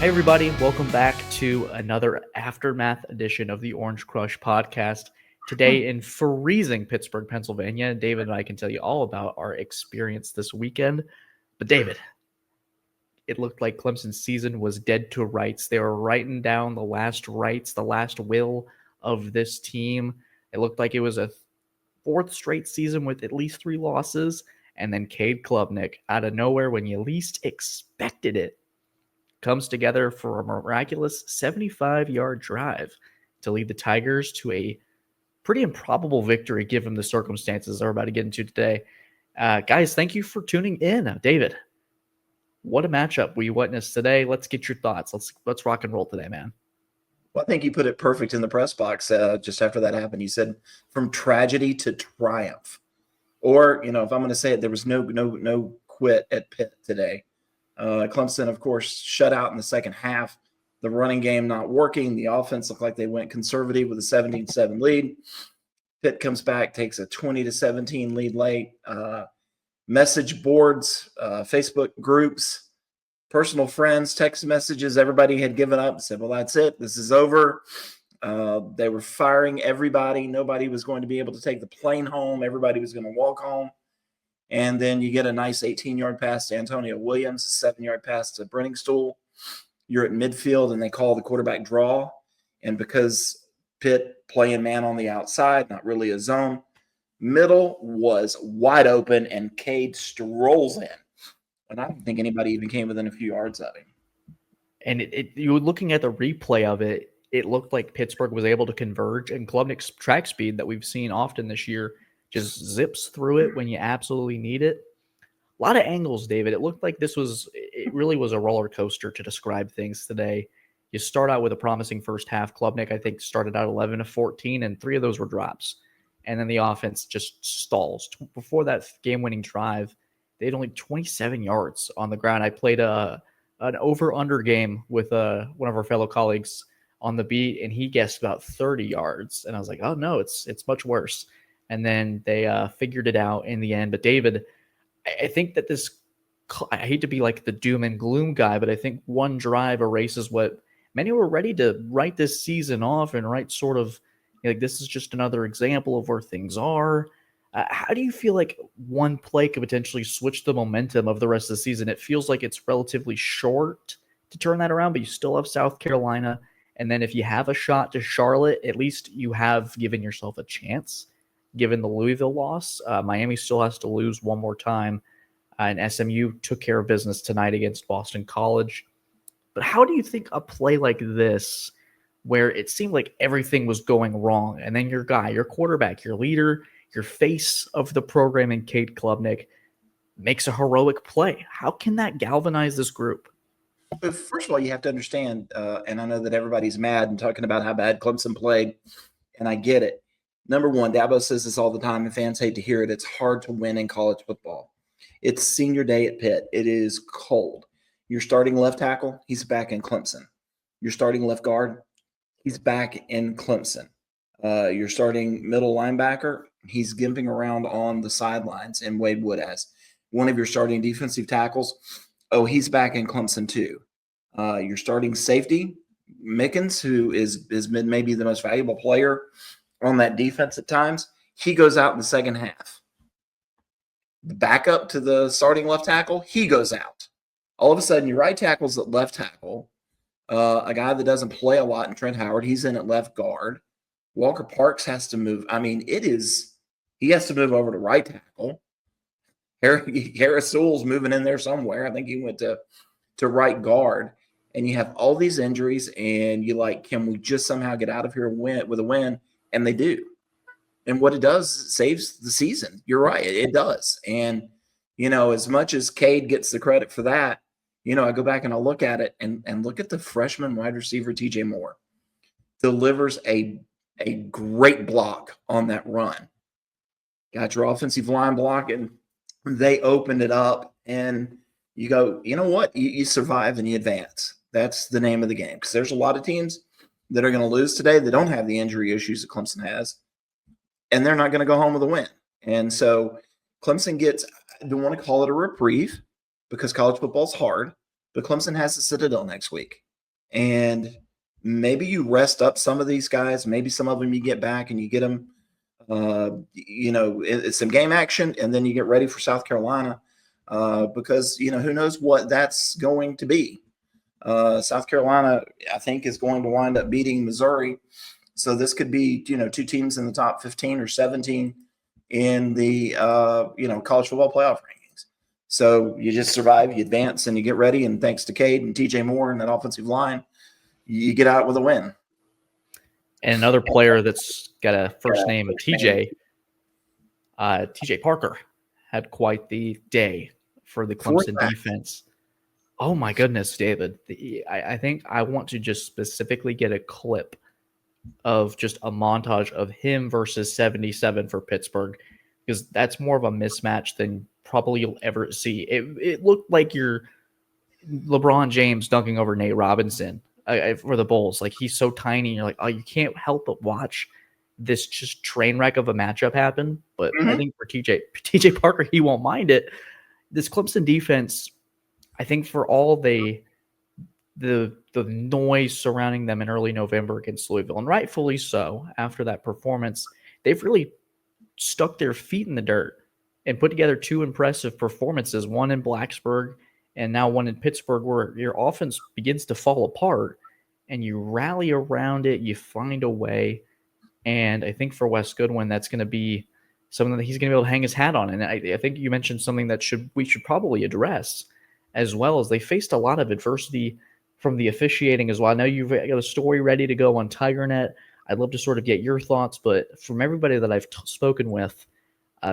Hey everybody, welcome back to another Aftermath edition of the Orange Crush podcast. Today in freezing Pittsburgh, Pennsylvania, David and I can tell you all about our experience this weekend. But David, it looked like Clemson's season was dead to rights. They were writing down the last rites, the last will of this team. It looked like it was a fourth straight season with at least 3 losses, and then Cade Klubnik, out of nowhere when you least expected it, comes together for a miraculous 75-yard drive to lead the Tigers to a pretty improbable victory given the circumstances we're about to get into today. Guys, thank you for tuning in. David, what a matchup we witnessed today. Let's get your thoughts. Let's rock and roll today, man. Well, I think you put it perfect in the press box just after that happened. You said from tragedy to triumph. Or, if I'm going to say it, there was no quit at Pitt today. Clemson, of course, shut out in the second half. The running game not working. The offense looked like they went conservative with a 17-7 lead. Pitt comes back, takes a 20-17 lead late. Message boards, Facebook groups, personal friends, text messages, everybody had given up and said, well, that's it. This is over. They were firing everybody. Nobody was going to be able to take the plane home. Everybody was going to walk home. And then you get a nice 18-yard pass to Antonio Williams, a 7-yard pass to Brenningstool. You're at midfield, and they call the quarterback draw. And because Pitt playing man on the outside, not really a zone, middle was wide open, and Cade strolls in. And I don't think anybody even came within a few yards of him. And you were looking at the replay of it, it looked like Pittsburgh was able to converge, and Klubnik's track speed that we've seen often this year just zips through it when you absolutely need it. A lot of angles, David. It looked like it really was a roller coaster to describe things today. You start out with a promising first half. Klubnik, I think, started out 11 of 14, and 3 of those were drops. And then the offense just stalls. Before that game-winning drive, they had only 27 yards on the ground. I played an over-under game with one of our fellow colleagues on the beat, and he guessed about 30 yards. And I was like, oh, no, it's much worse. And then they figured it out in the end. But David, I think that I hate to be like the doom and gloom guy, but I think one drive erases what many were ready to write this season off and write sort of like this is just another example of where things are. How do you feel like one play could potentially switch the momentum of the rest of the season? It feels like it's relatively short to turn that around, but you still have South Carolina. And then if you have a shot to Charlotte, at least you have given yourself a chance. Given the Louisville loss, Miami still has to lose one more time, and SMU took care of business tonight against Boston College. But how do you think a play like this, where it seemed like everything was going wrong, and then your guy, your quarterback, your leader, your face of the program in Cade Klubnik, makes a heroic play? How can that galvanize this group? But first of all, you have to understand, and I know that everybody's mad and talking about how bad Clemson played, and I get it. Number one, Dabo says this all the time, and fans hate to hear it. It's hard to win in college football. It's senior day at Pitt. It is cold. Your starting left tackle, he's back in Clemson. Your starting left guard, he's back in Clemson. Your starting middle linebacker, he's gimping around on the sidelines, and Wade Wood has. One of your starting defensive tackles, he's back in Clemson too. Your starting safety, Mickens, who has been maybe the most valuable player on that defense at times, he goes out in the second half. The backup to the starting left tackle, he goes out. All of a sudden, your right tackle's at left tackle. A guy that doesn't play a lot in Trent Howard, he's in at left guard. Walker Parks has to move. I mean, he has to move over to right tackle. Harris Sewell's moving in there somewhere. I think he went to right guard. And you have all these injuries, and you're like, can we just somehow get out of here with a win? And they do. And what it does, it saves the season. You're right. It does. And, as much as Cade gets the credit for that, I go back and I look at it and look at the freshman wide receiver, TJ Moore. Delivers a great block on that run. Got your offensive line blocking. They opened it up, and you go, you know what? You survive and you advance. That's the name of the game. Because there's a lot of teams that are going to lose today that don't have the injury issues that Clemson has, and they're not going to go home with a win. And so Clemson gets, I don't want to call it a reprieve because college football is hard, but Clemson has the Citadel next week. And maybe you rest up some of these guys. Maybe some of them you get back and you get them, it's some game action, and then you get ready for South Carolina because, who knows what that's going to be. South Carolina, I think, is going to wind up beating Missouri. So this could be, two teams in the top 15 or 17 in the, college football playoff rankings. So you just survive, you advance, and you get ready. And thanks to Cade and TJ Moore and that offensive line, you get out with a win. And another player that's got a first name of TJ, TJ Parker, had quite the day for the Clemson defense. Oh my goodness, David. I think I want to just specifically get a clip of just a montage of him versus 77 for Pittsburgh, because that's more of a mismatch than probably you'll ever see. It looked like you're LeBron James dunking over Nate Robinson for the Bulls. Like, he's so tiny. You're like, oh, you can't help but watch this just train wreck of a matchup happen. But I think for TJ Parker, he won't mind it. This Clemson defense, I think for all the noise surrounding them in early November against Louisville, and rightfully so, after that performance, they've really stuck their feet in the dirt and put together two impressive performances, one in Blacksburg and now one in Pittsburgh, where your offense begins to fall apart and you rally around it, you find a way. And I think for Wes Goodwin, that's going to be something that he's going to be able to hang his hat on. And I think you mentioned something that we should probably address, as well as they faced a lot of adversity from the officiating as well. I know you've got a story ready to go on TigerNet. I'd love to sort of get your thoughts, but from everybody that I've spoken with,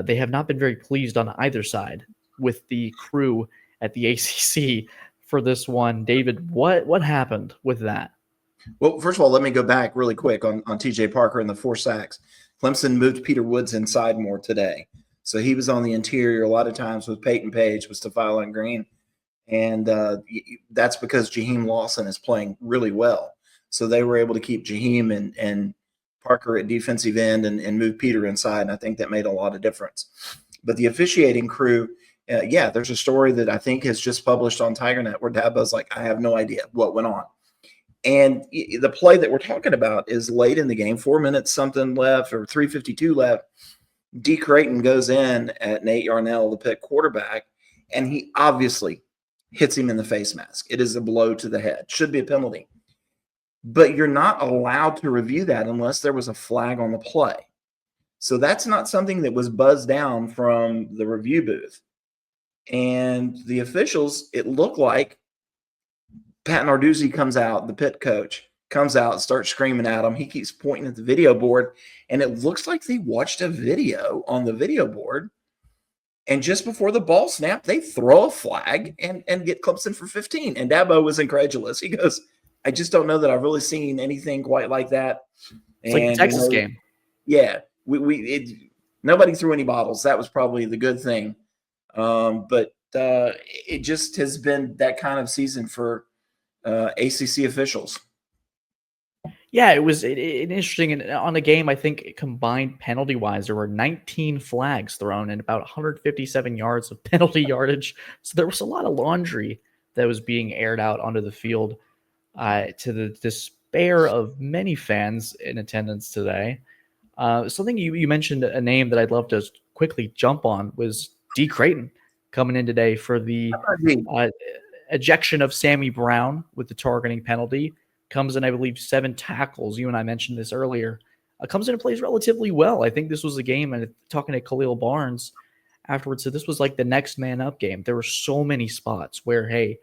they have not been very pleased on either side with the crew at the ACC for this one. David, what happened with that? Well, first of all, let me go back really quick on TJ Parker and the 4 sacks. Clemson moved Peter Woods inside more today. So he was on the interior a lot of times with Peyton Page, with Stefan Green. And that's because Jaheim Lawson is playing really well. So they were able to keep Jaheim and Parker at defensive end and move Peter inside. And I think that made a lot of difference. But the officiating crew, there's a story that I think has just published on TigerNet where Dabo's like, I have no idea what went on. And the play that we're talking about is late in the game, 4 minutes something left or 3:52 left. D. Creighton goes in at Nate Yarnell, the Pitt quarterback, and he obviously hits him in the face mask. It is a blow to the head. Should be a penalty. But you're not allowed to review that unless there was a flag on the play. So that's not something that was buzzed down from the review booth. And the officials, it looked like Pat Narduzzi comes out, the Pitt coach, comes out, starts screaming at him. He keeps pointing at the video board, and it looks like they watched a video on the video board. And just before the ball snapped, they throw a flag and get Clemson for 15. And Dabo was incredulous. He goes, I just don't know that I've really seen anything quite like that. It's like the Texas game. Yeah. Nobody threw any bottles. That was probably the good thing. But it just has been that kind of season for ACC officials. Yeah, it was interesting. And on the game, I think combined penalty-wise, there were 19 flags thrown and about 157 yards of penalty yardage. So there was a lot of laundry that was being aired out onto the field to the despair of many fans in attendance today. Something you mentioned, a name that I'd love to quickly jump on, was D. Creighton coming in today for the ejection of Sammy Brown with the targeting penalty. Comes in, I believe, 7 tackles. You and I mentioned this earlier. Comes in and plays relatively well. I think this was a game, and talking to Khalil Barnes afterwards, so this was like the next man up game. There were so many spots where, hey,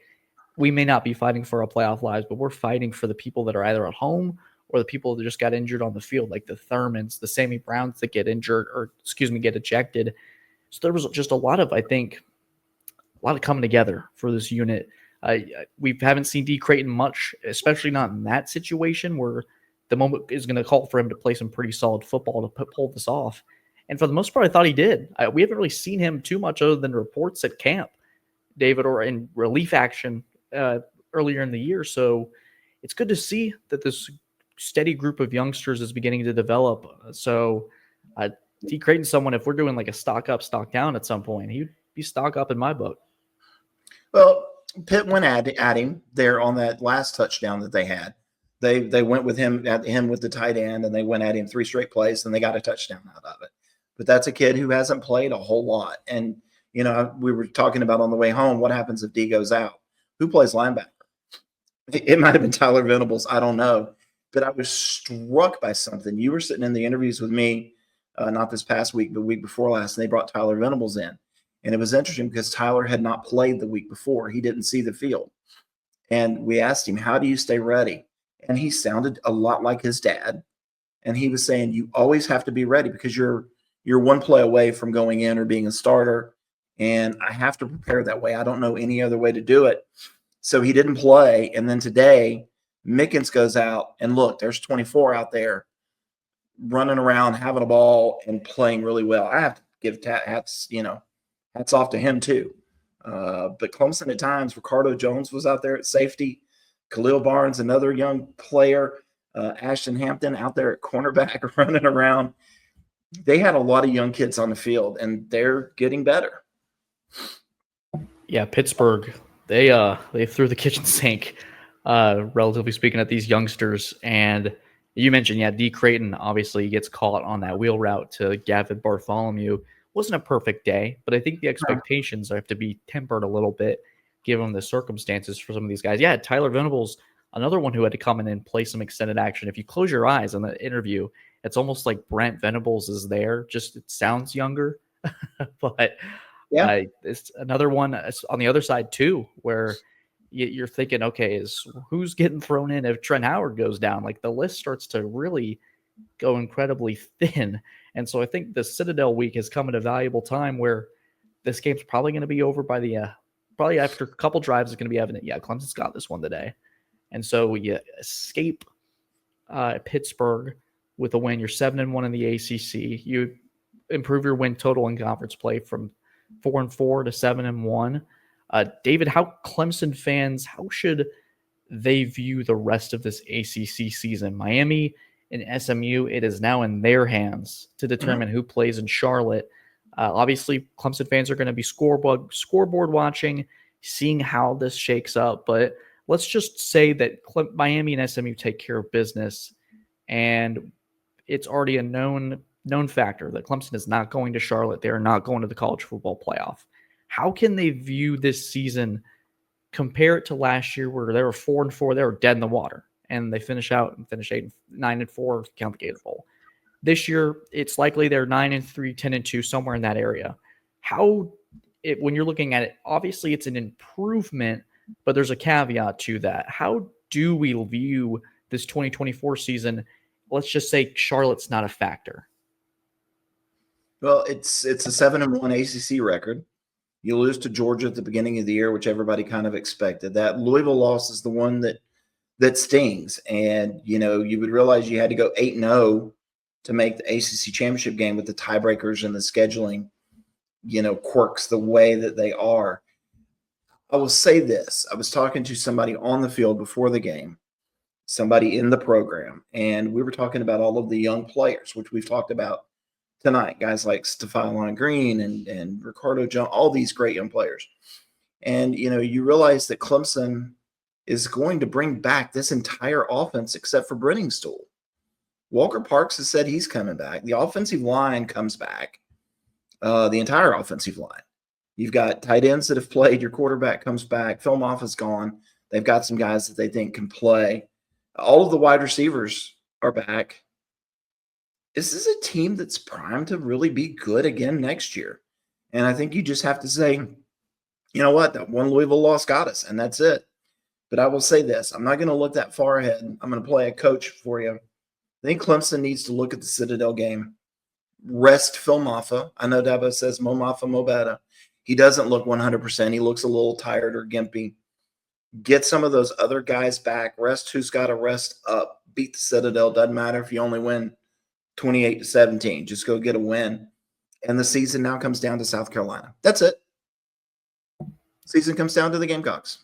we may not be fighting for our playoff lives, but we're fighting for the people that are either at home or the people that just got injured on the field, like the Thurmans, the Sammy Browns that get injured get ejected. So there was just a lot of coming together for this unit. We haven't seen D. Creighton much, especially not in that situation where the moment is going to call for him to play some pretty solid football to pull this off. And for the most part, I thought he did. We haven't really seen him too much other than reports at camp, David, or in relief action earlier in the year. So it's good to see that this steady group of youngsters is beginning to develop. So D. Creighton's someone, if we're doing like a stock up, stock down at some point, he'd be stock up in my book. Well, Pitt went at him there on that last touchdown that they had. They went with him at him with the tight end, and they went at him 3 straight plays, and they got a touchdown out of it. But that's a kid who hasn't played a whole lot. And, we were talking about on the way home, what happens if D goes out? Who plays linebacker? It might have been Tyler Venables. I don't know. But I was struck by something. You were sitting in the interviews with me, not this past week, but week before last, and they brought Tyler Venables in. And it was interesting because Tyler had not played the week before. He didn't see the field. And we asked him, how do you stay ready? And he sounded a lot like his dad. And he was saying, you always have to be ready because you're one play away from going in or being a starter. And I have to prepare that way. I don't know any other way to do it. So he didn't play. And then today, Mickens goes out, and look, there's 24 out there running around, having a ball, and playing really well. I have to give hats off to him too. But Clemson at times, Ricardo Jones was out there at safety. Khalil Barnes, another young player. Ashton Hampton out there at cornerback running around. They had a lot of young kids on the field, and they're getting better. Yeah, Pittsburgh, they threw the kitchen sink, relatively speaking, at these youngsters. And you mentioned, D. Creighton obviously gets caught on that wheel route to Gavin Bartholomew. Wasn't a perfect day, but I think the expectations have to be tempered a little bit given the circumstances for some of these guys. Yeah, Tyler Venables, another one who had to come in and play some extended action. If you close your eyes on the interview, it's almost like Brent Venables is there. Just it sounds younger, but Yeah. it's another one on the other side too, where you're thinking, okay, who's getting thrown in if Trent Howard goes down? Like the list starts to really go incredibly thin. And so I think the Citadel week has come at a valuable time where this game's probably going to be over by the probably after a couple drives is going to be evident. Yeah, Clemson's got this one today. And so you escape Pittsburgh with a win. You're 7-1 in the ACC. You improve your win total in conference play from 4-4 to 7-1. David, how Clemson fans, how should they view the rest of this ACC season? Miami and SMU, it is now in their hands to determine who plays in Charlotte. Obviously, Clemson fans are going to be scoreboard watching, seeing how this shakes up. But let's just say that Miami and SMU take care of business, and it's already a known factor that Clemson is not going to Charlotte. They are not going to the college football playoff. How can they view this season, compare it to last year where they were 4-4, they were dead in the water, and they finish 9-4, count the Gator Bowl. This year, it's likely they're 9-3, 10-2, somewhere in that area. When you're looking at it, obviously it's an improvement, but there's a caveat to that. How do we view this 2024 season? Let's just say Charlotte's not a factor. Well, it's a 7-1 ACC record. You lose to Georgia at the beginning of the year, which everybody kind of expected. That Louisville loss is the one that stings. And, you would realize you had to go 8-0 to make the ACC championship game with the tiebreakers and the scheduling, quirks the way that they are. I will say this. I was talking to somebody on the field before the game, somebody in the program, and we were talking about all of the young players, which we've talked about tonight, guys like Stephon Green and Ricardo Jones, all these great young players. And, you realize that Clemson is going to bring back this entire offense except for Brenningstool. Walker Parks has said he's coming back. The offensive line comes back, the entire offensive line. You've got tight ends that have played. Your quarterback comes back. Phil Moffitt's gone. They've got some guys that they think can play. All of the wide receivers are back. This is a team that's primed to really be good again next year. And I think you just have to say, you know what, that one Louisville loss got us, and that's it. But I will say this. I'm not going to look that far ahead. I'm going to play a coach for you. I think Clemson needs to look at the Citadel game. Rest Phil Maffa. I know Dabo says Mo Maffa, Mo Betta. He doesn't look 100%. He looks a little tired or gimpy. Get some of those other guys back. Rest who's got to rest up. Beat the Citadel. Doesn't matter if you only win 28-17. Just go get a win. And the season now comes down to South Carolina. That's it. Season comes down to the Gamecocks.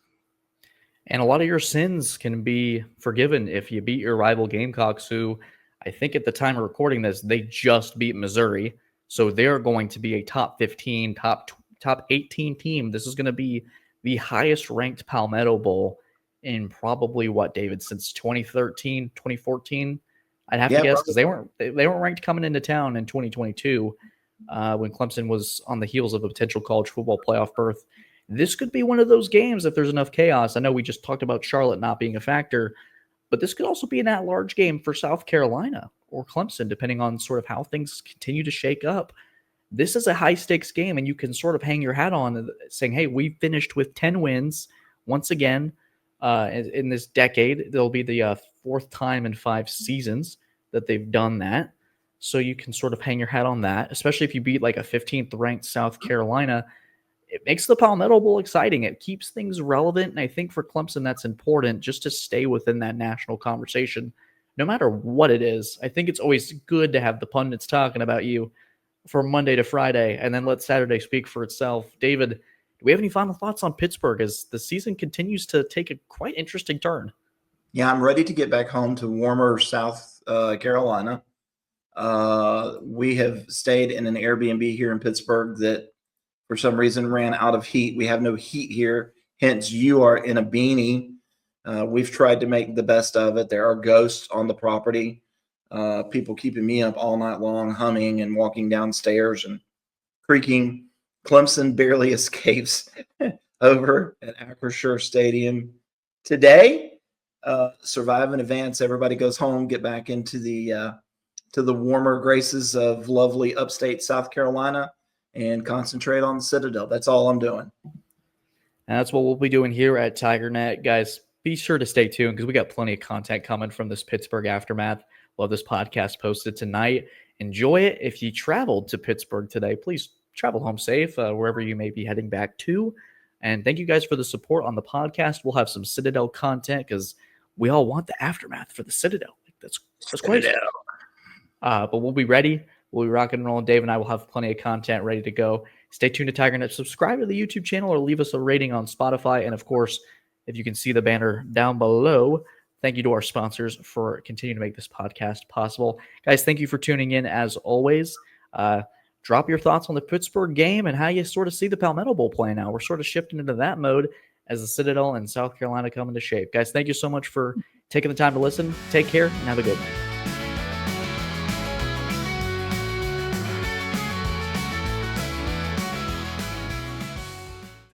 And a lot of your sins can be forgiven if you beat your rival Gamecocks, who I think at the time of recording this, they just beat Missouri. So they're going to be a top 15, top 18 team. This is going to be the highest ranked Palmetto Bowl in probably what, David, since 2013, 2014? I'd have to guess, because they weren't ranked coming into town in 2022 when Clemson was on the heels of a potential college football playoff berth. This could be one of those games if there's enough chaos. I know we just talked about Charlotte not being a factor, but this could also be an at-large game for South Carolina or Clemson, depending on sort of how things continue to shake up. This is a high-stakes game, and you can sort of hang your hat on saying, hey, we finished with 10 wins once again in this decade. There'll be the fourth time in 5 seasons that they've done that. So you can sort of hang your hat on that, especially if you beat like a 15th ranked South Carolina. It makes the Palmetto Bowl exciting. It keeps things relevant, and I think for Clemson that's important just to stay within that national conversation, no matter what it is. I think it's always good to have the pundits talking about you from Monday to Friday, and then let Saturday speak for itself. David, do we have any final thoughts on Pittsburgh as the season continues to take a quite interesting turn? Yeah, I'm ready to get back home to warmer South Carolina. We have stayed in an Airbnb here in Pittsburgh that for some reason ran out of heat. We have no heat here, hence you are in a beanie. We've tried to make the best of it. There are ghosts on the property. People keeping me up all night long, humming and walking downstairs and creaking. Clemson barely escapes over at Acrisure Stadium today. Survive and advance. Everybody goes home, get back into the to the warmer graces of lovely upstate South Carolina and concentrate on the Citadel. That's all I'm doing. And that's what we'll be doing here at TigerNet. Guys, be sure to stay tuned because we got plenty of content coming from this Pittsburgh aftermath. We'll have this podcast posted tonight. Enjoy it. If you traveled to Pittsburgh today, please travel home safe wherever you may be heading back to. And thank you guys for the support on the podcast. We'll have some Citadel content because we all want the aftermath for the Citadel. That's great. But we'll be ready. We'll be rocking and rolling. Dave and I will have plenty of content ready to go. Stay tuned to TigerNet. Subscribe to the YouTube channel or leave us a rating on Spotify. And, of course, if you can see the banner down below, thank you to our sponsors for continuing to make this podcast possible. Guys, thank you for tuning in as always. Drop your thoughts on the Pittsburgh game and how you sort of see the Palmetto Bowl playing out. We're sort of shifting into that mode as the Citadel and South Carolina come into shape. Guys, thank you so much for taking the time to listen. Take care and have a good one.